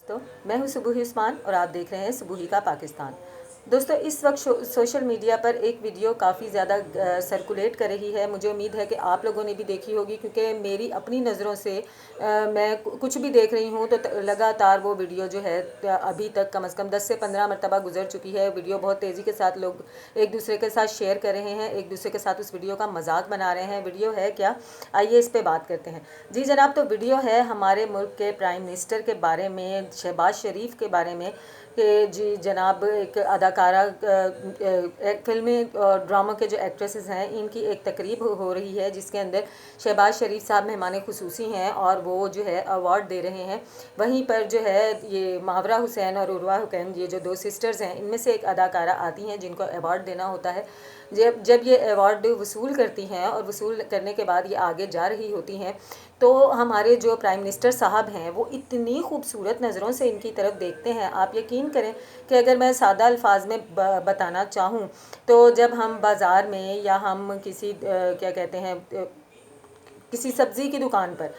तो मैं हूं सुबुही उस्मान और आप देख रहे हैं सुबुही का पाकिस्तान। दोस्तों, इस वक्त सोशल मीडिया पर एक वीडियो काफ़ी ज़्यादा सर्कुलेट कर रही है। मुझे उम्मीद है कि आप लोगों ने भी देखी होगी, क्योंकि मेरी अपनी नज़रों से मैं कुछ भी देख रही हूँ तो लगातार वो वीडियो जो है अभी तक कम से कम 10 से 15 मरतबा गुजर चुकी है। वीडियो बहुत तेज़ी के साथ लोग एक दूसरे के साथ शेयर कर रहे हैं, एक दूसरे के साथ उस वीडियो का मजाक बना रहे हैं। वीडियो है क्या, आइए इस पे बात करते हैं। जी जनाब, तो वीडियो है हमारे मुल्क के प्राइम मिनिस्टर के बारे में, शहबाज शरीफ के बारे में, कि जी जनाब एक अदाकारा फिल्मी और ड्रामा के जो एक्ट्रेसेस हैं इनकी एक तकरीब हो रही है, जिसके अंदर शहबाज शरीफ साहब मेहमान खुसूसी हैं और वो जो है अवार्ड दे रहे हैं। वहीं पर जो है ये मावरा हुसैन और उर्वा हुसैन, ये जो दो सिस्टर्स हैं, इनमें से एक अदाकारा आती हैं जिनको अवार्ड देना होता है। जब ये अवार्ड वसूल करती हैं और वसूल करने के बाद ये आगे जा रही होती हैं, तो हमारे जो प्राइम मिनिस्टर साहब हैं वो इतनी खूबसूरत नज़रों से इनकी तरफ देखते हैं। आप यकीन करें कि अगर मैं सादा अल्फाज में बताना चाहूँ तो जब हम बाज़ार में या हम किसी क्या कहते हैं किसी सब्ज़ी की दुकान पर,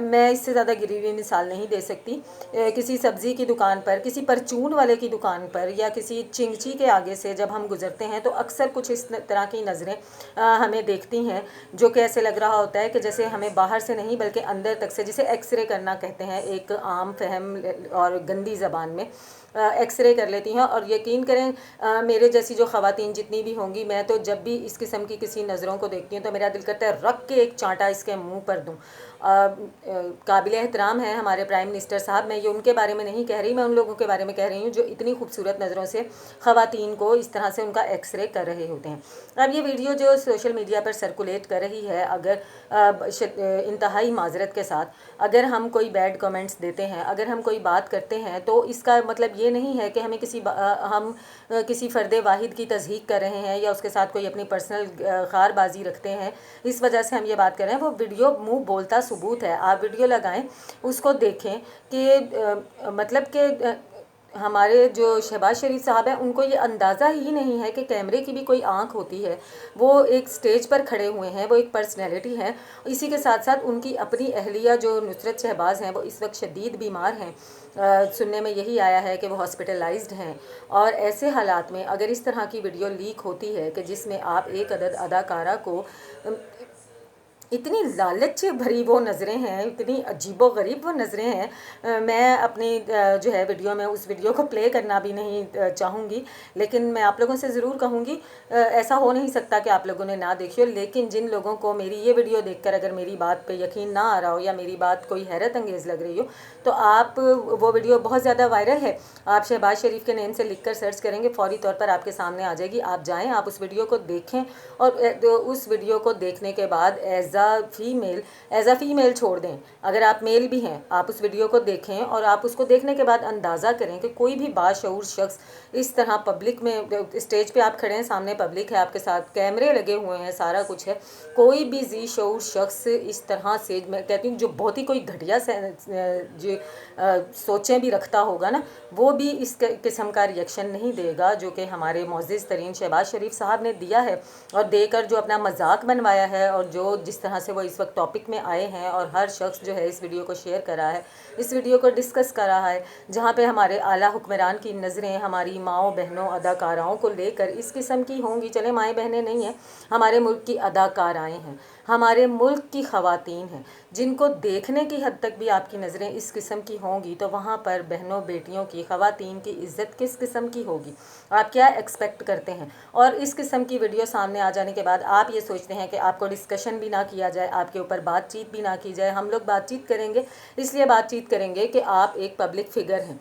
मैं इससे ज़्यादा गिरी हुई मिसाल नहीं दे सकती, किसी सब्ज़ी की दुकान पर, किसी परचून वाले की दुकान पर या किसी चिंगची के आगे से जब हम गुज़रते हैं तो अक्सर कुछ इस तरह की नज़रें हमें देखती हैं, जो कि ऐसे लग रहा होता है कि जैसे हमें बाहर से नहीं बल्कि अंदर तक से, जिसे एक्सरे करना कहते हैं एक आम फहम और गंदी ज़बान में, एक्सरे कर लेती हैं। और यकीन करें मेरे जैसी जो ख़वातीन जितनी भी होंगी, मैं तो जब भी इस किस्म की किसी नज़रों को देखती हूँ तो मेरा दिल करता है रख के एक चांटा इसके मुंह पर दूँ। काबिल एहतराम है हमारे प्राइम मिनिस्टर साहब। मैं ये उनके बारे में नहीं कह रही, मैं उन लोगों के बारे में कह रही हूँ जो इतनी खूबसूरत नज़रों से ख़वातीन को इस तरह से उनका एक्सरे कर रहे होते हैं। अब ये वीडियो जो सोशल मीडिया पर सर्कुलेट कर रही है, अगर इंतहाई माजरत के साथ अगर हम कोई बैड कमेंट्स देते हैं, अगर हम कोई बात करते हैं, तो इसका मतलब ये नहीं है कि हमें हम किसी फ़र्द वाहिद की तज़हीक कर रहे हैं या उसके साथ कोई अपनी पर्सनल ख़ारबाजी रखते हैं, इस वजह से हम ये बात कर रहे हैं। वो वीडियो मुंह बोलता सबूत है। आप वीडियो लगाएं, उसको देखें कि मतलब कि हमारे जो शहबाज शरीफ साहब हैं उनको ये अंदाज़ा ही नहीं है कि कैमरे की भी कोई आंख होती है। वो एक स्टेज पर खड़े हुए हैं, वो एक पर्सनैलिटी हैं। इसी के साथ साथ उनकी अपनी अहलिया जो नुसरत शहबाज हैं वो इस वक्त शदीद बीमार हैं। सुनने में यही आया है कि वो हॉस्पिटलाइज्ड हैं। और ऐसे हालात में अगर इस तरह की वीडियो लीक होती है कि जिसमें आप एक अदद अदाकारा को, इतनी लालच भरी वो नज़रें हैं, इतनी अजीबो गरीब वो नज़रें हैं, मैं अपनी जो है वीडियो में उस वीडियो को प्ले करना भी नहीं चाहूँगी, लेकिन मैं आप लोगों से ज़रूर कहूँगी, ऐसा हो नहीं सकता कि आप लोगों ने ना देखी हो। लेकिन जिन लोगों को मेरी ये वीडियो देखकर अगर मेरी बात पे यकीन ना आ रहा हो या मेरी बात कोई हैरत अंगेज़ लग रही हो, तो आप, वो वीडियो बहुत ज़्यादा वायरल है, आप शहबाज शरीफ के नेम से लिख कर सर्च करेंगे, फ़ौरी तौर पर आपके सामने आ जाएगी। आप जाएँ, आप उस वीडियो को देखें और उस वीडियो को देखने के बाद एज़ अ फीमेल छोड़ दें, अगर आप मेल भी हैं आप उस वीडियो को देखें और आप उसको देखने के बाद अंदाज़ा करें कि कोई भी बाशऊर शख्स इस तरह पब्लिक में, स्टेज पे आप खड़े हैं, सामने पब्लिक है, आपके साथ कैमरे लगे हुए हैं, सारा कुछ है, कोई भी जी शऊर शख्स इस तरह से, मैं कहती हूँ जो बहुत ही कोई घटिया जो सोचें भी रखता होगा ना, वो भी इस किस्म का रिएक्शन नहीं देगा जो कि हमारे मोअज़्ज़िज़ तरीन शहबाज शरीफ साहब ने दिया है। और देकर जो अपना मजाक बनवाया है और जो जिस तरह से वो इस वक्त टॉपिक में आए हैं और हर शख्स जो है इस वीडियो को शेयर कर रहा है, इस वीडियो को डिस्कस कर रहा है, जहाँ पे हमारे आला हुक्मरान की नज़रें हमारी माओ बहनों अदाकाराओं को लेकर इस किस्म की होंगी। चले माएँ बहनें नहीं हैं, हमारे मुल्क की अदाकाराएँ हैं, हमारे मुल्क की ख़वातीन हैं, जिनको देखने की हद तक भी आपकी नज़रें इस किस्म की होंगी, तो वहाँ पर बहनों बेटियों की, ख़वातीन की इज़्ज़त किस किस्म की होगी? आप क्या एक्सपेक्ट करते हैं? और इस किस्म की वीडियो सामने आ जाने के बाद आप ये सोचते हैं कि आपको डिस्कशन भी ना किया जाए, आपके ऊपर बातचीत भी ना की जाए। हम लोग बातचीत करेंगे, इसलिए बातचीत करेंगे कि आप एक पब्लिक फ़िगर हैं।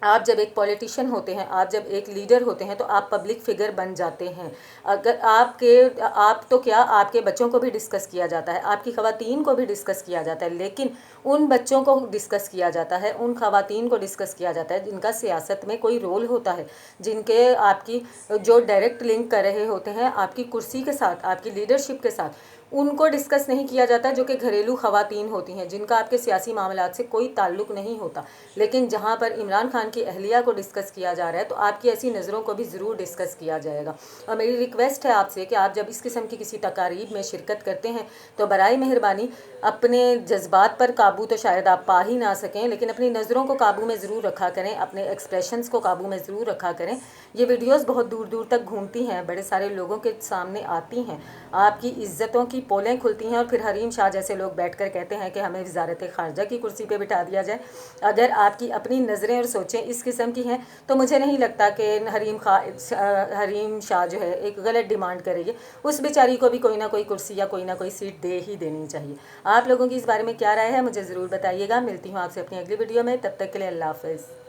आप जब एक पॉलिटिशियन होते हैं, आप जब एक लीडर होते हैं, तो आप पब्लिक फ़िगर बन जाते हैं। अगर आप तो क्या, आपके बच्चों को भी डिस्कस किया जाता है, आपकी ख़वातीन को भी डिस्कस किया जाता है, लेकिन उन बच्चों को डिस्कस किया जाता है, उन ख़वातीन को डिस्कस किया जाता है जिनका सियासत में कोई रोल होता है, जिनके आपकी जो डायरेक्ट लिंक कर रहे होते हैं आपकी कुर्सी के साथ, आपकी लीडरशिप के साथ, ان کو ڈسکس نہیں کیا جاتا جو کہ گھریلو خواتین ہوتی ہیں، جن کا آپ کے سیاسی معاملات سے کوئی تعلق نہیں ہوتا، لیکن جہاں پر عمران خان کی اہلیہ کو ڈسکس کیا جا رہا ہے تو آپ کی ایسی نظروں کو بھی ضرور ڈسکس کیا جائے گا۔ اور میری ریکویسٹ ہے آپ سے کہ آپ جب اس قسم کی کسی تقاریب میں شرکت کرتے ہیں تو برائے مہربانی اپنے جذبات پر قابو تو شاید آپ پا ہی نہ سکیں، لیکن اپنی نظروں کو قابو میں ضرور رکھا کریں، اپنے ایکسپریشنز کو قابو میں ضرور رکھا کریں۔ یہ ویڈیوز بہت دور دور تک گھومتی ہیں، بڑے سارے لوگوں کے سامنے آتی ہیں، آپ کی عزتوں کی پولیں کھلتی ہیں، اور پھر حریم شاہ جیسے لوگ بیٹھ کر کہتے ہیں کہ ہمیں وزارت خارجہ کی کرسی پہ بٹھا دیا جائے۔ اگر آپ کی اپنی نظریں اور سوچیں اس قسم کی ہیں تو مجھے نہیں لگتا کہ حریم شاہ جو ہے ایک غلط ڈیمانڈ کرے گی، اس بیچاری کو بھی کوئی نہ کوئی کرسی یا کوئی نہ کوئی سیٹ دے ہی دینی چاہیے۔ آپ لوگوں کی اس بارے میں کیا رائے ہے مجھے ضرور بتائیے گا۔ ملتی ہوں آپ سے اپنی اگلی ویڈیو میں، تب تک کے لیے اللہ حافظ۔